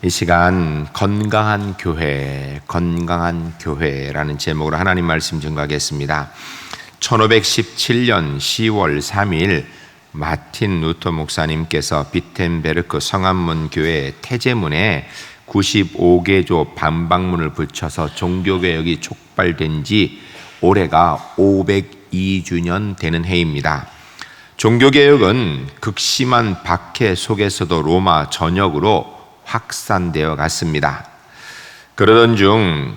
이 시간 건강한 교회라는 제목으로 하나님 말씀 증거하겠습니다. 1517년 10월 3일 마틴 루터 목사님께서 비텐베르크 성안문 교회 태제문에 95개조 반박문을 붙여서 종교개혁이 촉발된 지 올해가 502주년 되는 해입니다. 종교개혁은 극심한 박해 속에서도 로마 전역으로 확산되어 갔습니다. 그러던 중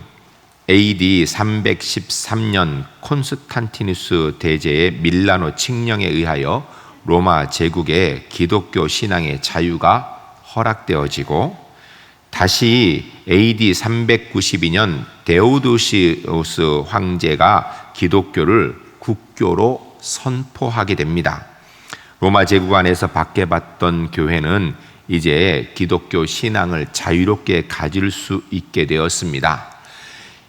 AD 313년 콘스탄티누스 대제의 밀라노 칙령에 의하여 로마 제국의 기독교 신앙의 자유가 허락되어지고, 다시 AD 392년 데오도시우스 황제가 기독교를 국교로 선포하게 됩니다. 로마 제국 안에서 박해받던 교회는 이제 기독교 신앙을 자유롭게 가질 수 있게 되었습니다.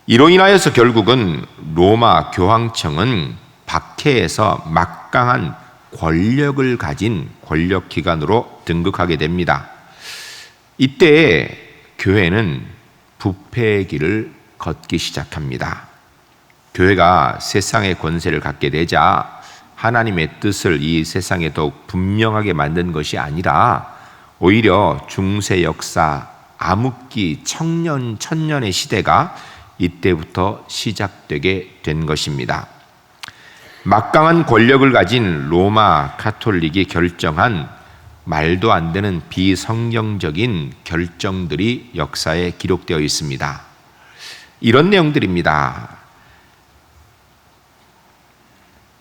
이로 인하여서 결국은 로마 교황청은 박해에서 막강한 권력을 가진 권력기관으로 등극하게 됩니다. 이때 교회는 부패의 길을 걷기 시작합니다. 교회가 세상의 권세를 갖게 되자 하나님의 뜻을 이 세상에 더욱 분명하게 만든 것이 아니라 오히려 중세 역사, 암흑기, 천년의 시대가 이때부터 시작되게 된 것입니다. 막강한 권력을 가진 로마 가톨릭이 결정한 말도 안 되는 비성경적인 결정들이 역사에 기록되어 있습니다. 이런 내용들입니다.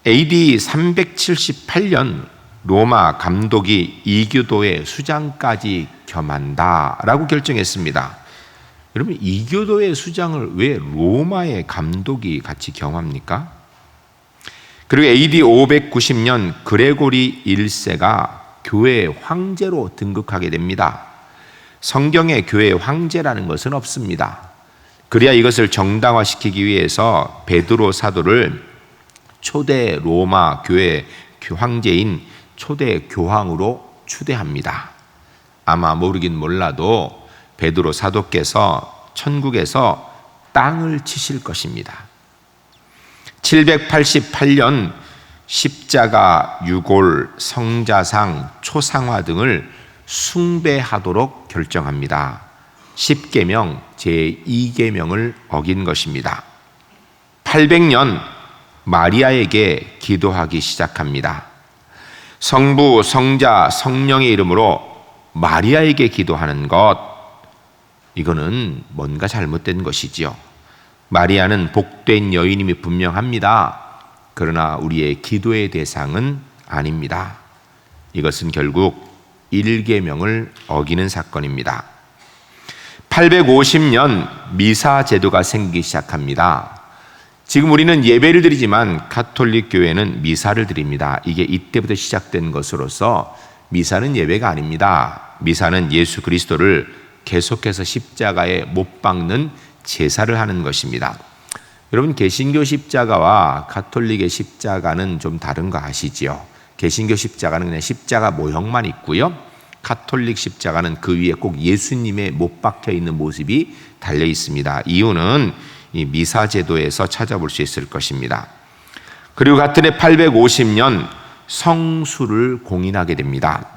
AD 378년 로마 감독이 이교도의 수장까지 겸한다라고 결정했습니다. 여러분, 이교도의 수장을 왜 로마의 감독이 같이 겸합니까? 그리고 AD 590년 그레고리 1세가 교회 황제로 등극하게 됩니다. 성경에 교회 황제라는 것은 없습니다. 그래야 이것을 정당화시키기 위해서 베드로 사도를 초대 로마 교회 황제인 초대 교황으로 추대합니다. 아마 모르긴 몰라도 베드로 사도께서 천국에서 땅을 치실 것입니다. 788년 십자가, 유골, 성자상, 초상화 등을 숭배하도록 결정합니다. 10계명 제2계명을 어긴 것입니다. 800년 마리아에게 기도하기 시작합니다. 성부, 성자, 성령의 이름으로 마리아에게 기도하는 것, 이거는 뭔가 잘못된 것이지요. 마리아는 복된 여인임이 분명합니다. 그러나 우리의 기도의 대상은 아닙니다. 이것은 결국 1계명을 어기는 사건입니다. 850년 미사 제도가 생기기 시작합니다. 지금 우리는 예배를 드리지만 가톨릭 교회는 미사를 드립니다. 이게 이때부터 시작된 것으로서 미사는 예배가 아닙니다. 미사는 예수 그리스도를 계속해서 십자가에 못 박는 제사를 하는 것입니다. 여러분, 개신교 십자가와 가톨릭의 십자가는 좀 다른 거 아시지요? 개신교 십자가는 그냥 십자가 모형만 있고요, 가톨릭 십자가는 그 위에 꼭 예수님의 못 박혀 있는 모습이 달려 있습니다. 이유는 이 미사 제도에서 찾아볼 수 있을 것입니다. 그리고 같은 해 850년 성수를 공인하게 됩니다.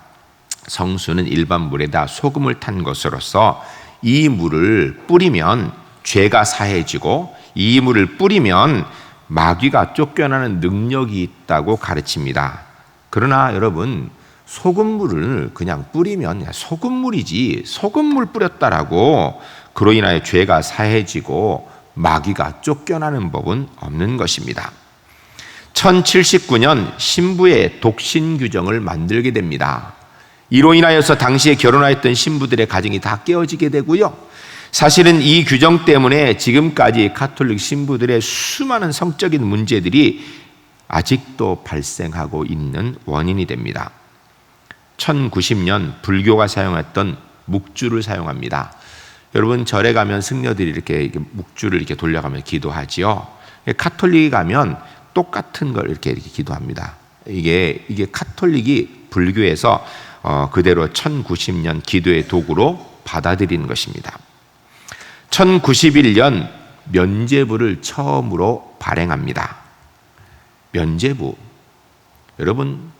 성수는 일반 물에다 소금을 탄 것으로서 이 물을 뿌리면 죄가 사해지고 이 물을 뿌리면 마귀가 쫓겨나는 능력이 있다고 가르칩니다. 그러나 여러분, 소금물을 그냥 뿌리면 소금물이지, 소금물 뿌렸다라고 그로 인하여 죄가 사해지고 마귀가 쫓겨나는 법은 없는 것입니다. 1079년 신부의 독신 규정을 만들게 됩니다. 이로 인하여서 당시에 결혼하였던 신부들의 가정이 다 깨어지게 되고요, 사실은 이 규정 때문에 지금까지 가톨릭 신부들의 수많은 성적인 문제들이 아직도 발생하고 있는 원인이 됩니다. 1090년 불교가 사용했던 묵주를 사용합니다. 여러분, 절에 가면 승려들이 이렇게 묵주를 이렇게 돌려가며 기도하지요. 가톨릭이 가면 똑같은 걸 이렇게 기도합니다. 이게 가톨릭이 불교에서 그대로 1090년 기도의 도구로 받아들이는 것입니다. 1091년 면죄부를 처음으로 발행합니다. 면죄부, 여러분,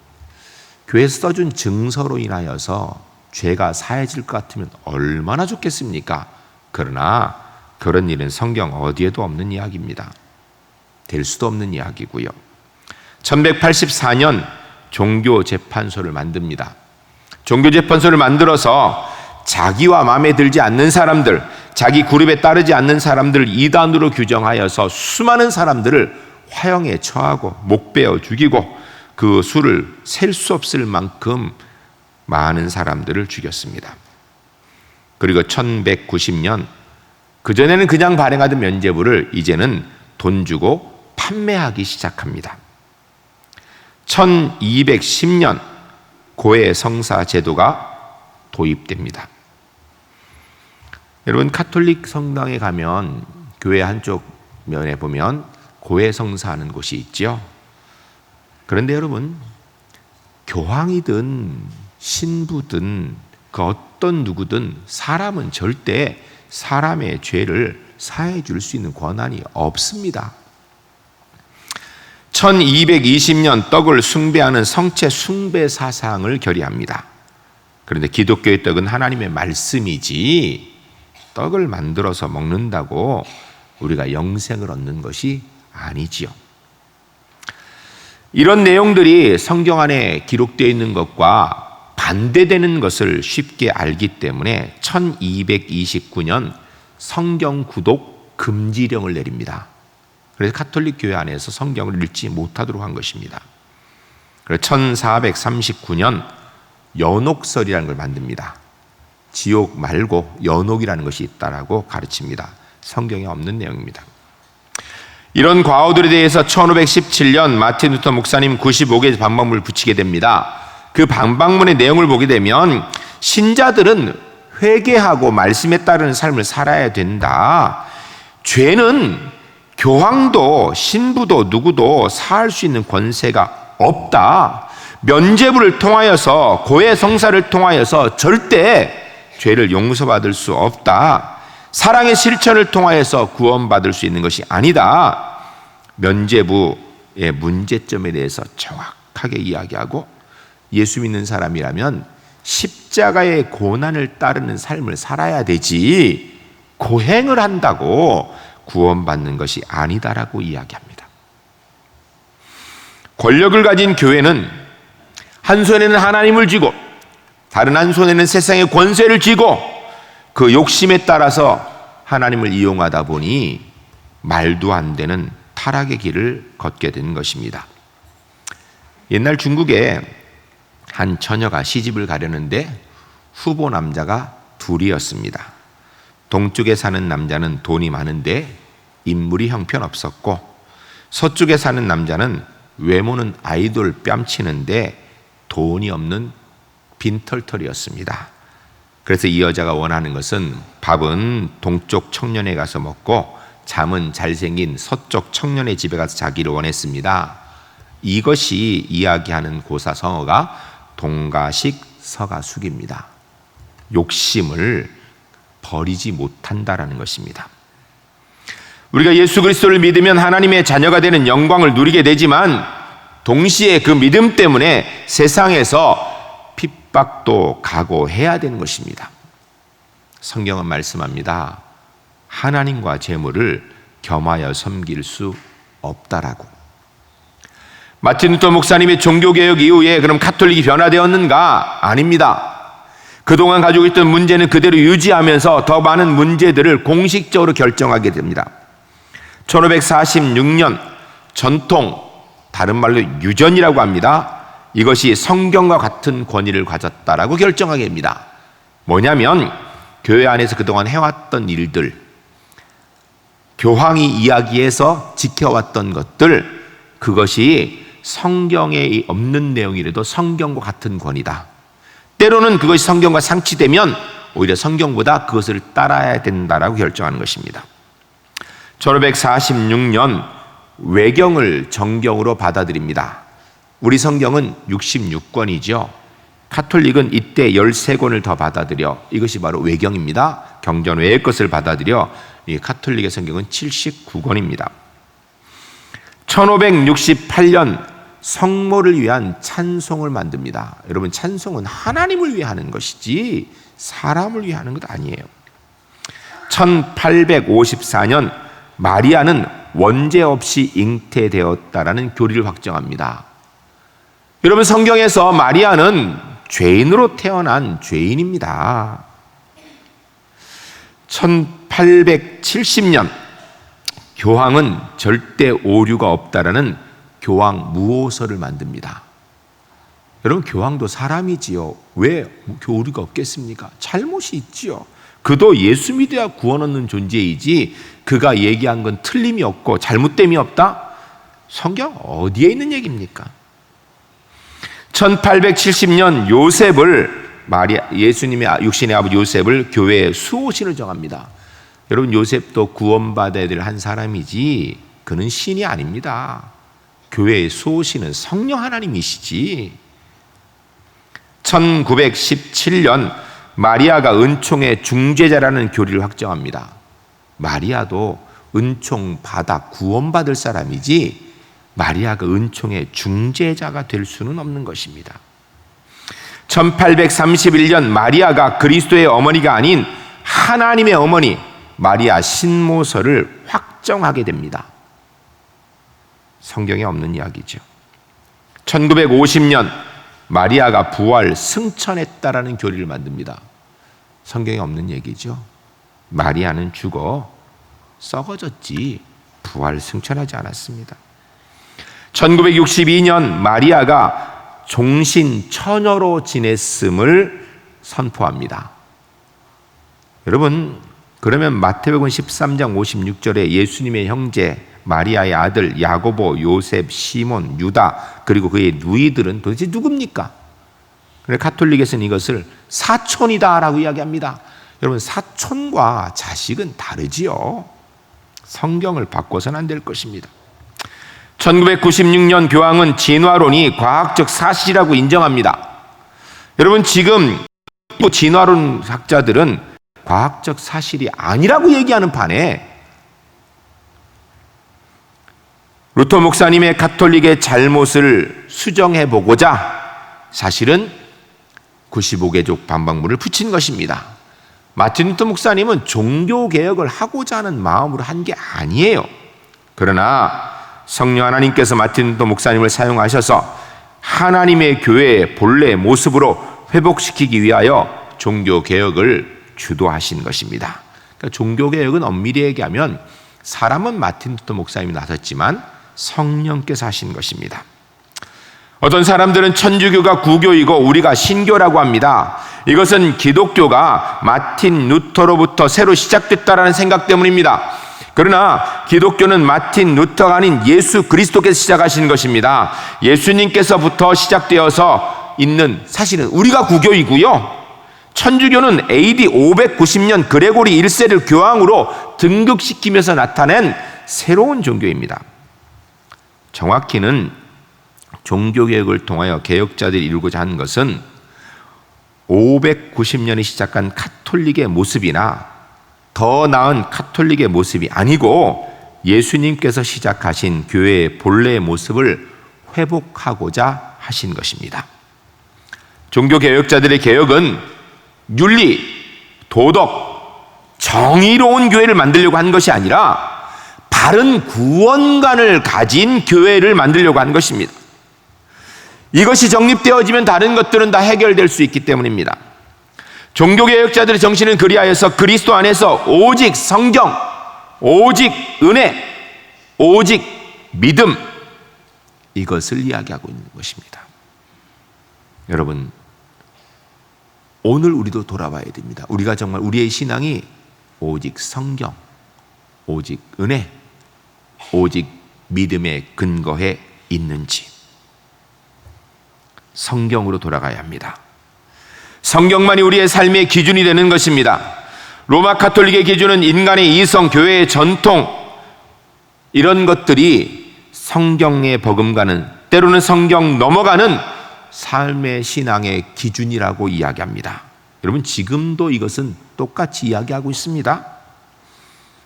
교회에서 써준 증서로 인하여서 죄가 사해질 것 같으면 얼마나 좋겠습니까? 그러나 그런 일은 성경 어디에도 없는 이야기입니다. 될 수도 없는 이야기고요. 1184년 종교재판소를 만듭니다. 종교재판소를 만들어서 자기와 마음에 들지 않는 사람들, 자기 그룹에 따르지 않는 사람들을 이단으로 규정하여서 수많은 사람들을 화형에 처하고 목베어 죽이고 그 수를 셀 수 없을 만큼 많은 사람들을 죽였습니다. 그리고 1190년, 그전에는 그냥 발행하던 면죄부를 이제는 돈 주고 판매하기 시작합니다. 1210년 고해 성사 제도가 도입됩니다. 여러분, 가톨릭 성당에 가면 교회 한쪽 면에 보면 고해 성사하는 곳이 있죠. 그런데 여러분, 교황이든 신부든 그 어떤 누구든 사람은 절대 사람의 죄를 사해 줄 수 있는 권한이 없습니다. 1220년 떡을 숭배하는 성체 숭배 사상을 결의합니다. 그런데 기독교의 떡은 하나님의 말씀이지 떡을 만들어서 먹는다고 우리가 영생을 얻는 것이 아니지요. 이런 내용들이 성경 안에 기록되어 있는 것과 반대되는 것을 쉽게 알기 때문에 1229년 성경 구독 금지령을 내립니다. 그래서 가톨릭 교회 안에서 성경을 읽지 못하도록 한 것입니다. 그래서 1439년 연옥설이라는 걸 만듭니다. 지옥 말고 연옥이라는 것이 있다라고 가르칩니다. 성경에 없는 내용입니다. 이런 과오들에 대해서 1517년 마틴 루터 목사님 95개 반박문을 붙이게 됩니다. 그 반박문의 내용을 보게 되면 신자들은 회개하고 말씀에 따르는 삶을 살아야 된다. 죄는 교황도 신부도 누구도 사할 수 있는 권세가 없다. 면죄부를 통하여서 고해 성사를 통하여서 절대 죄를 용서받을 수 없다. 사랑의 실천을 통하여서 구원받을 수 있는 것이 아니다. 면죄부의 문제점에 대해서 정확하게 이야기하고 예수 믿는 사람이라면 십자가의 고난을 따르는 삶을 살아야 되지 고행을 한다고 구원받는 것이 아니다라고 이야기합니다. 권력을 가진 교회는 한 손에는 하나님을 쥐고 다른 한 손에는 세상의 권세를 쥐고 그 욕심에 따라서 하나님을 이용하다 보니 말도 안 되는 타락의 길을 걷게 된 것입니다. 옛날 중국에 한 처녀가 시집을 가려는데 후보 남자가 둘이었습니다. 동쪽에 사는 남자는 돈이 많은데 인물이 형편없었고 서쪽에 사는 남자는 외모는 아이돌 뺨치는데 돈이 없는 빈털털이었습니다. 그래서 이 여자가 원하는 것은 밥은 동쪽 청년에 가서 먹고 잠은 잘생긴 서쪽 청년의 집에 가서 자기를 원했습니다. 이것이 이야기하는 고사성어가 동가식 서가숙입니다. 욕심을 버리지 못한다라는 것입니다. 우리가 예수 그리스도를 믿으면 하나님의 자녀가 되는 영광을 누리게 되지만 동시에 그 믿음 때문에 세상에서 핍박도 각오해야 되는 것입니다. 성경은 말씀합니다. 하나님과 재물을 겸하여 섬길 수 없다라고. 마틴 루터 목사님의 종교개혁 이후에 그럼 가톨릭이 변화되었는가? 아닙니다. 그동안 가지고 있던 문제는 그대로 유지하면서 더 많은 문제들을 공식적으로 결정하게 됩니다. 1546년 전통, 다른 말로 유전이라고 합니다. 이것이 성경과 같은 권위를 가졌다라고 결정하게 됩니다. 뭐냐면 교회 안에서 그동안 해왔던 일들, 교황이 이야기해서 지켜왔던 것들, 그것이 성경에 없는 내용이라도 성경과 같은 권위다. 때로는 그것이 성경과 상치되면 오히려 성경보다 그것을 따라야 된다라고 결정하는 것입니다. 1546년 외경을 정경으로 받아들입니다. 우리 성경은 66권이죠. 가톨릭은 이때 13권을 더 받아들여, 이것이 바로 외경입니다. 경전 외의 것을 받아들여 이 가톨릭의 성경은 79권입니다. 1568년 성모를 위한 찬송을 만듭니다. 여러분, 찬송은 하나님을 위해 하는 것이지 사람을 위해 하는 것 아니에요. 1854년 마리아는 원죄 없이 잉태되었다라는 교리를 확정합니다. 여러분, 성경에서 마리아는 죄인으로 태어난 죄인입니다. 1870년 교황은 절대 오류가 없다라는 교황 무호서를 만듭니다. 여러분, 교황도 사람이지요. 왜 오류가 없겠습니까? 잘못이 있지요. 그도 예수 믿어야 구원 얻는 존재이지 그가 얘기한 건 틀림이 없고 잘못됨이 없다? 성경 어디에 있는 얘기입니까? 1870년 요셉을, 예수님의 육신의 아버지 요셉을 교회의 수호신을 정합니다. 여러분, 요셉도 구원받아야 될 한 사람이지 그는 신이 아닙니다. 교회의 수호신은 성령 하나님이시지. 1917년 마리아가 은총의 중재자라는 교리를 확정합니다. 마리아도 은총 받아 구원받을 사람이지 마리아가 은총의 중재자가 될 수는 없는 것입니다. 1831년 마리아가 그리스도의 어머니가 아닌 하나님의 어머니 마리아 신모서를 확정하게 됩니다. 성경에 없는 이야기죠. 1950년 마리아가 부활 승천했다라는 교리를 만듭니다. 성경에 없는 얘기죠. 마리아는 죽어 썩어졌지 부활 승천하지 않았습니다. 1962년 마리아가 종신 처녀로 지냈음을 선포합니다. 여러분, 그러면 마태복음 13장 56절에 예수님의 형제 마리아의 아들 야고보, 요셉, 시몬, 유다 그리고 그의 누이들은 도대체 누굽니까? 가톨릭에서는 이것을 사촌이다라고 이야기합니다. 여러분, 사촌과 자식은 다르지요. 성경을 바꿔서는 안 될 것입니다. 1996년 교황은 진화론이 과학적 사실이라고 인정합니다. 여러분, 지금 진화론 학자들은 과학적 사실이 아니라고 얘기하는 판에 루터 목사님의 가톨릭의 잘못을 수정해 보고자 사실은 95개족 반박문을 붙인 것입니다. 마틴 루터 목사님은 종교개혁을 하고자 하는 마음으로 한 게 아니에요. 그러나 성령 하나님께서 마틴 루터 목사님을 사용하셔서 하나님의 교회의 본래 모습으로 회복시키기 위하여 종교개혁을 주도하신 것입니다. 그러니까 종교개혁은 엄밀히 얘기하면 사람은 마틴 루터 목사님이 나섰지만 성령께서 하신 것입니다. 어떤 사람들은 천주교가 구교이고 우리가 신교라고 합니다. 이것은 기독교가 마틴 루터로부터 새로 시작됐다라는 생각 때문입니다. 그러나 기독교는 마틴 루터가 아닌 예수 그리스도께서 시작하신 것입니다. 예수님께서부터 시작되어서 있는, 사실은 우리가 구교이고요. 천주교는 AD 590년 그레고리 1세를 교황으로 등극시키면서 나타낸 새로운 종교입니다. 정확히는 종교개혁을 통하여 개혁자들이 이루고자 한 것은 590년에 시작한 가톨릭의 모습이나 더 나은 가톨릭의 모습이 아니고 예수님께서 시작하신 교회의 본래의 모습을 회복하고자 하신 것입니다. 종교개혁자들의 개혁은 윤리, 도덕, 정의로운 교회를 만들려고 한 것이 아니라 바른 구원관을 가진 교회를 만들려고 한 것입니다. 이것이 정립되어지면 다른 것들은 다 해결될 수 있기 때문입니다. 종교개혁자들의 정신은 그리하여서 그리스도 안에서 오직 성경, 오직 은혜, 오직 믿음, 이것을 이야기하고 있는 것입니다. 여러분, 오늘 우리도 돌아봐야 됩니다. 우리가 정말 우리의 신앙이 오직 성경, 오직 은혜, 오직 믿음에 근거해 있는지 성경으로 돌아가야 합니다. 성경만이 우리의 삶의 기준이 되는 것입니다. 로마 가톨릭의 기준은 인간의 이성, 교회의 전통, 이런 것들이 성경에 버금가는, 때로는 성경 넘어가는 삶의 신앙의 기준이라고 이야기합니다. 여러분, 지금도 이것은 똑같이 이야기하고 있습니다.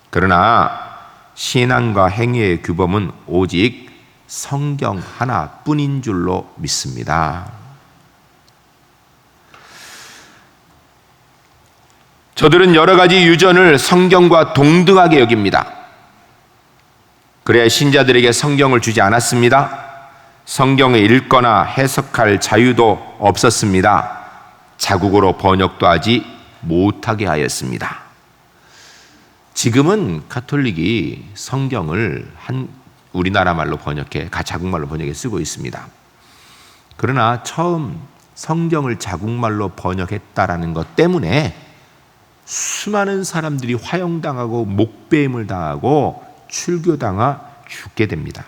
그러나 신앙과 행위의 규범은 오직 성경 하나뿐인 줄로 믿습니다. 저들은 여러 가지 유전을 성경과 동등하게 여깁니다. 그래야 신자들에게 성경을 주지 않았습니다. 성경을 읽거나 해석할 자유도 없었습니다. 자국어로 번역도 하지 못하게 하였습니다. 지금은 가톨릭이 성경을 우리나라 말로 번역해, 자국말로 번역해 쓰고 있습니다. 그러나 처음 성경을 자국말로 번역했다라는 것 때문에 수많은 사람들이 화형당하고 목배임을 당하고 출교당하 죽게 됩니다.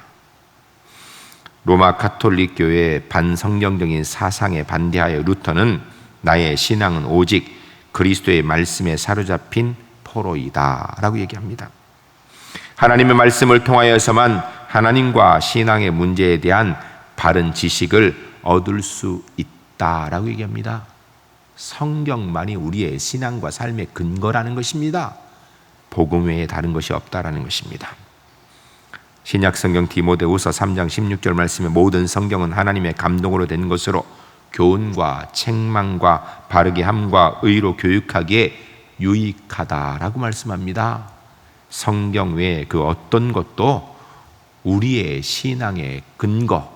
로마 가톨릭 교회의 반성경적인 사상에 반대하여 루터는 나의 신앙은 오직 그리스도의 말씀에 사로잡힌 포로이다 라고 얘기합니다. 하나님의 말씀을 통하여서만 하나님과 신앙의 문제에 대한 바른 지식을 얻을 수 있다라고 얘기합니다. 성경만이 우리의 신앙과 삶의 근거라는 것입니다. 복음 외에 다른 것이 없다라는 것입니다. 신약 성경 디모데후서 3장 16절 말씀에 모든 성경은 하나님의 감동으로 된 것으로 교훈과 책망과 바르게 함과 의로 교육하기에 유익하다라고 말씀합니다. 성경 외에 그 어떤 것도 우리의 신앙의 근거,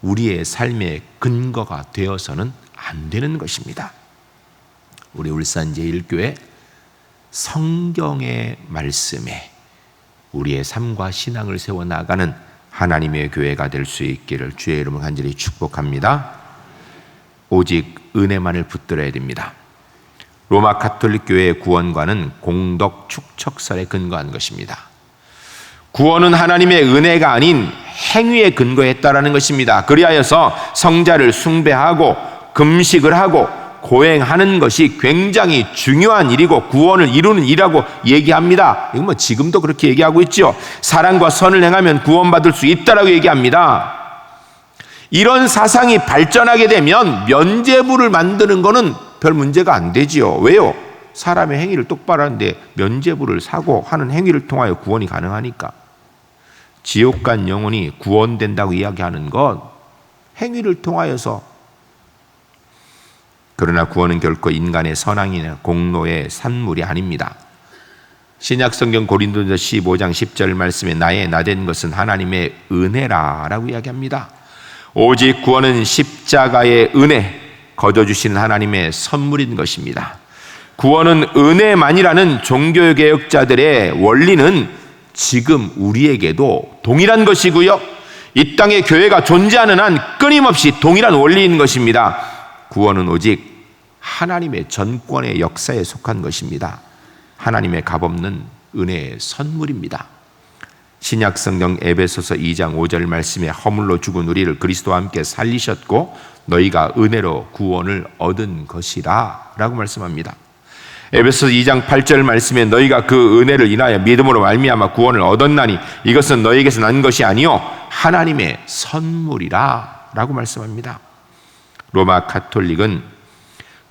우리의 삶의 근거가 되어서는 안 되는 것입니다. 우리 울산 제1교회 성경의 말씀에 우리의 삶과 신앙을 세워나가는 하나님의 교회가 될 수 있기를 주의 이름으로 간절히 축복합니다. 오직 은혜만을 붙들어야 됩니다. 로마 가톨릭 교회의 구원과는 공덕 축척설에 근거한 것입니다. 구원은 하나님의 은혜가 아닌 행위에 근거했다라는 것입니다. 그리하여서 성자를 숭배하고 금식을 하고 고행하는 것이 굉장히 중요한 일이고 구원을 이루는 일이라고 얘기합니다. 이건 뭐 지금도 그렇게 얘기하고 있죠. 사랑과 선을 행하면 구원받을 수 있다라고 얘기합니다. 이런 사상이 발전하게 되면 면죄부를 만드는 거는 별 문제가 안 되지요. 왜요? 사람의 행위를 똑바로 하는데 면죄부를 사고 하는 행위를 통하여 구원이 가능하니까. 지옥 간 영혼이 구원된다고 이야기하는 것 행위를 통하여서. 그러나 구원은 결코 인간의 선행이나 공로의 산물이 아닙니다. 신약성경 고린도전서 15장 10절 말씀에 나의 나된 것은 하나님의 은혜라 라고 이야기합니다. 오직 구원은 십자가의 은혜, 거저주시는 하나님의 선물인 것입니다. 구원은 은혜만이라는 종교개혁자들의 원리는 지금 우리에게도 동일한 것이고요, 이 땅에 교회가 존재하는 한 끊임없이 동일한 원리인 것입니다. 구원은 오직 하나님의 전권의 역사에 속한 것입니다. 하나님의 값없는 은혜의 선물입니다. 신약성경 에베소서 2장 5절 말씀에 허물로 죽은 우리를 그리스도와 함께 살리셨고 너희가 은혜로 구원을 얻은 것이라 라고 말씀합니다. 에베소서 2장 8절 말씀에 너희가 그 은혜를 인하여 믿음으로 말미암아 구원을 얻었나니 이것은 너희에게서 난 것이 아니요 하나님의 선물이라 라고 말씀합니다. 로마 가톨릭은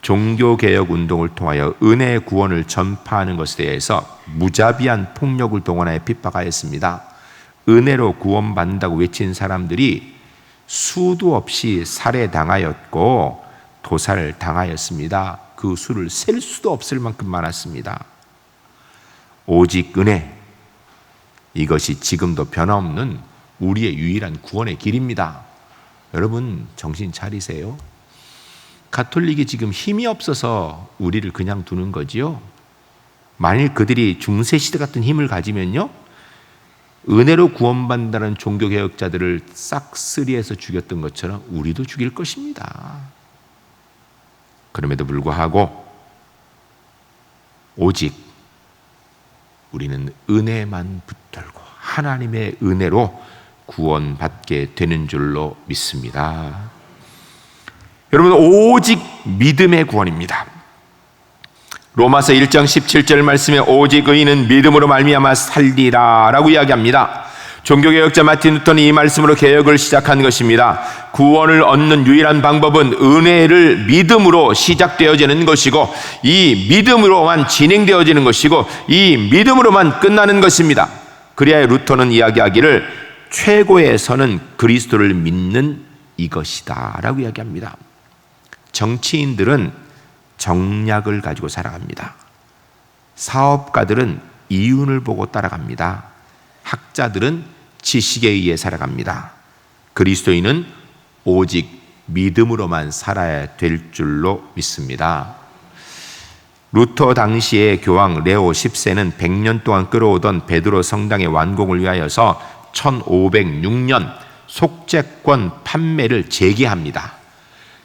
종교개혁 운동을 통하여 은혜의 구원을 전파하는 것에 대해서 무자비한 폭력을 동원하여 핍박하였습니다. 은혜로 구원받는다고 외친 사람들이 수도 없이 살해당하였고 도살당하였습니다. 그 수를 셀 수도 없을 만큼 많았습니다. 오직 은혜, 이것이 지금도 변함없는 우리의 유일한 구원의 길입니다. 여러분 정신 차리세요. 가톨릭이 지금 힘이 없어서 우리를 그냥 두는 거지요. 만일 그들이 중세시대 같은 힘을 가지면요, 은혜로 구원받는다는 종교개혁자들을 싹쓸이해서 죽였던 것처럼 우리도 죽일 것입니다. 그럼에도 불구하고 오직 우리는 은혜만 붙들고 하나님의 은혜로 구원받게 되는 줄로 믿습니다. 여러분, 오직 믿음의 구원입니다. 로마서 1장 17절 말씀에 오직 의인은 믿음으로 말미암아 살리라 라고 이야기합니다. 종교개혁자 마틴 루터는 이 말씀으로 개혁을 시작한 것입니다. 구원을 얻는 유일한 방법은 은혜를 믿음으로 시작되어지는 것이고, 이 믿음으로만 진행되어지는 것이고, 이 믿음으로만 끝나는 것입니다. 그리하여 루터는 이야기하기를 최고의 선은 그리스도를 믿는 이것이다 라고 이야기합니다. 정치인들은 정략을 가지고 살아갑니다. 사업가들은 이윤을 보고 따라갑니다. 학자들은 지식에 의해 살아갑니다. 그리스도인은 오직 믿음으로만 살아야 될 줄로 믿습니다. 루터 당시의 교황 레오 10세는 100년 동안 끌어오던 베드로 성당의 완공을 위하여서 1506년 속죄권 판매를 재개합니다.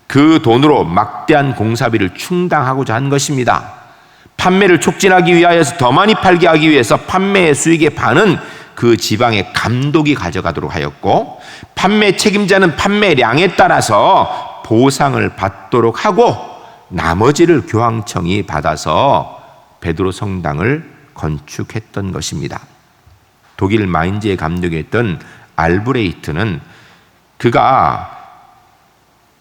그 돈으로 막대한 공사비를 충당하고자 한 것입니다. 판매를 촉진하기 위하여서 더 많이 팔게 하기 위해서 판매의 수익의 반은 그 지방의 감독이 가져가도록 하였고, 판매 책임자는 판매량에 따라서 보상을 받도록 하고, 나머지를 교황청이 받아서 베드로 성당을 건축했던 것입니다. 독일 마인즈의 감독이었던 알브레이트는 그가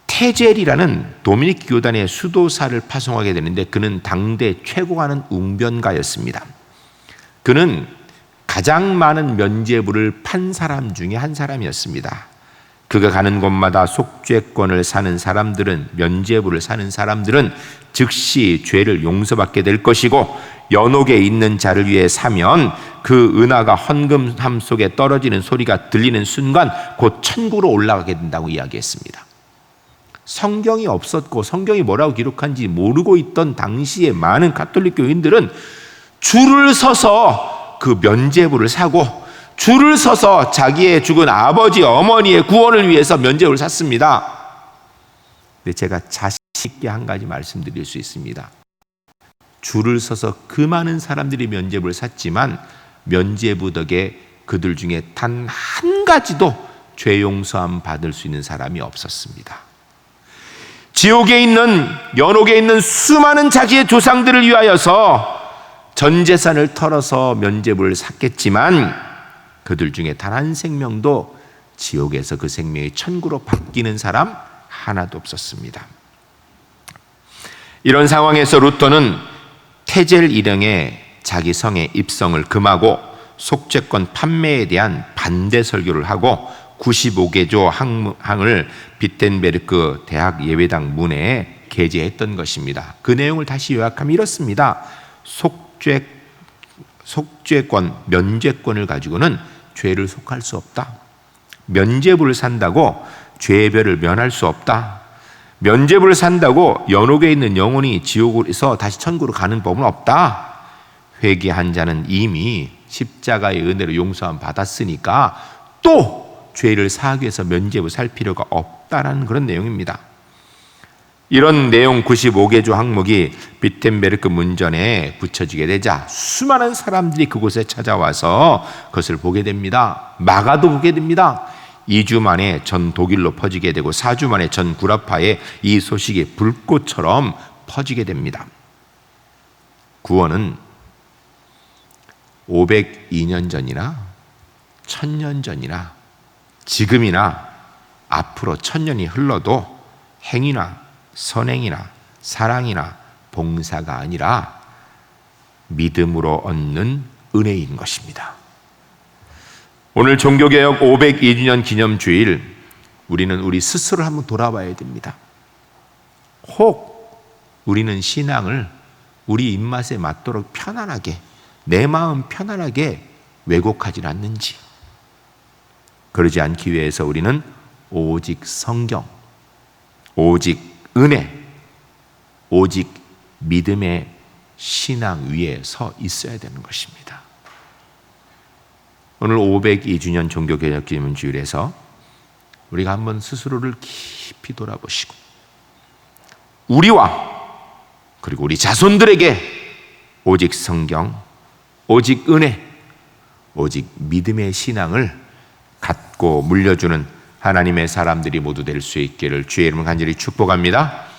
테젤이라는 도미닉 교단의 수도사를 파송하게 되는데, 그는 당대 최고 가는 웅변가였습니다. 그는 가장 많은 면죄부를 판 사람 중에 한 사람이었습니다. 그가 가는 곳마다 속죄권을 사는 사람들은, 면죄부를 사는 사람들은 즉시 죄를 용서받게 될 것이고, 연옥에 있는 자를 위해 사면 그 은하가 헌금함 속에 떨어지는 소리가 들리는 순간 곧 천국으로 올라가게 된다고 이야기했습니다. 성경이 없었고 성경이 뭐라고 기록한지 모르고 있던 당시의 많은 가톨릭 교인들은 줄을 서서 그 면죄부를 사고, 줄을 서서 자기의 죽은 아버지 어머니의 구원을 위해서 면죄부를 샀습니다. 근데 제가 자신 있게 한 가지 말씀드릴 수 있습니다. 줄을 서서 그 많은 사람들이 면죄부를 샀지만 면죄부 덕에 그들 중에 단 한 가지도 죄 용서함 받을 수 있는 사람이 없었습니다. 지옥에 있는, 연옥에 있는 수많은 자기의 조상들을 위하여서 전 재산을 털어서 면죄부를 샀겠지만 그들 중에 단 한 생명도 지옥에서 그 생명이 천국으로 바뀌는 사람 하나도 없었습니다. 이런 상황에서 루터는 테젤 일행의 자기 성의 입성을 금하고 속죄권 판매에 대한 반대 설교를 하고 95개조 항을 비텐베르크 대학 예배당 문에 게재했던 것입니다. 그 내용을 다시 요약하면 이렇습니다. 속죄권, 면죄권을 가지고는 죄를 속할 수 없다. 면죄부를 산다고 죄별을 면할 수 없다. 면죄부를 산다고 연옥에 있는 영혼이 지옥에서 다시 천국으로 가는 법은 없다. 회개한 자는 이미 십자가의 은혜로 용서함 받았으니까 또 죄를 사하기 위해서 면죄부 살 필요가 없다라는 그런 내용입니다. 이런 내용 95개조 항목이 비텐베르크 문전에 붙여지게 되자 수많은 사람들이 그곳에 찾아와서 그것을 보게 됩니다. 마가도 보게 됩니다. 2주 만에 전 독일로 퍼지게 되고 4주 만에 전 구라파에 이 소식이 불꽃처럼 퍼지게 됩니다. 구원은 502년 전이나 1000년 전이나 지금이나 앞으로 1000년이 흘러도 행위나 선행이나 사랑이나 봉사가 아니라 믿음으로 얻는 은혜인 것입니다. 오늘 종교개혁 502주년 기념주일, 우리는 우리 스스로를 한번 돌아봐야 됩니다. 혹 우리는 신앙을 우리 입맛에 맞도록 편안하게, 내 마음 편안하게 왜곡하지 않는지. 그러지 않기 위해서 우리는 오직 성경, 오직 은혜, 오직 믿음의 신앙 위에 서 있어야 되는 것입니다. 오늘 502주년 종교개혁 기념주일에서 우리가 한번 스스로를 깊이 돌아보시고 우리와 그리고 우리 자손들에게 오직 성경, 오직 은혜, 오직 믿음의 신앙을 갖고 물려주는 하나님의 사람들이 모두 될 수 있기를 주의 이름으로 간절히 축복합니다.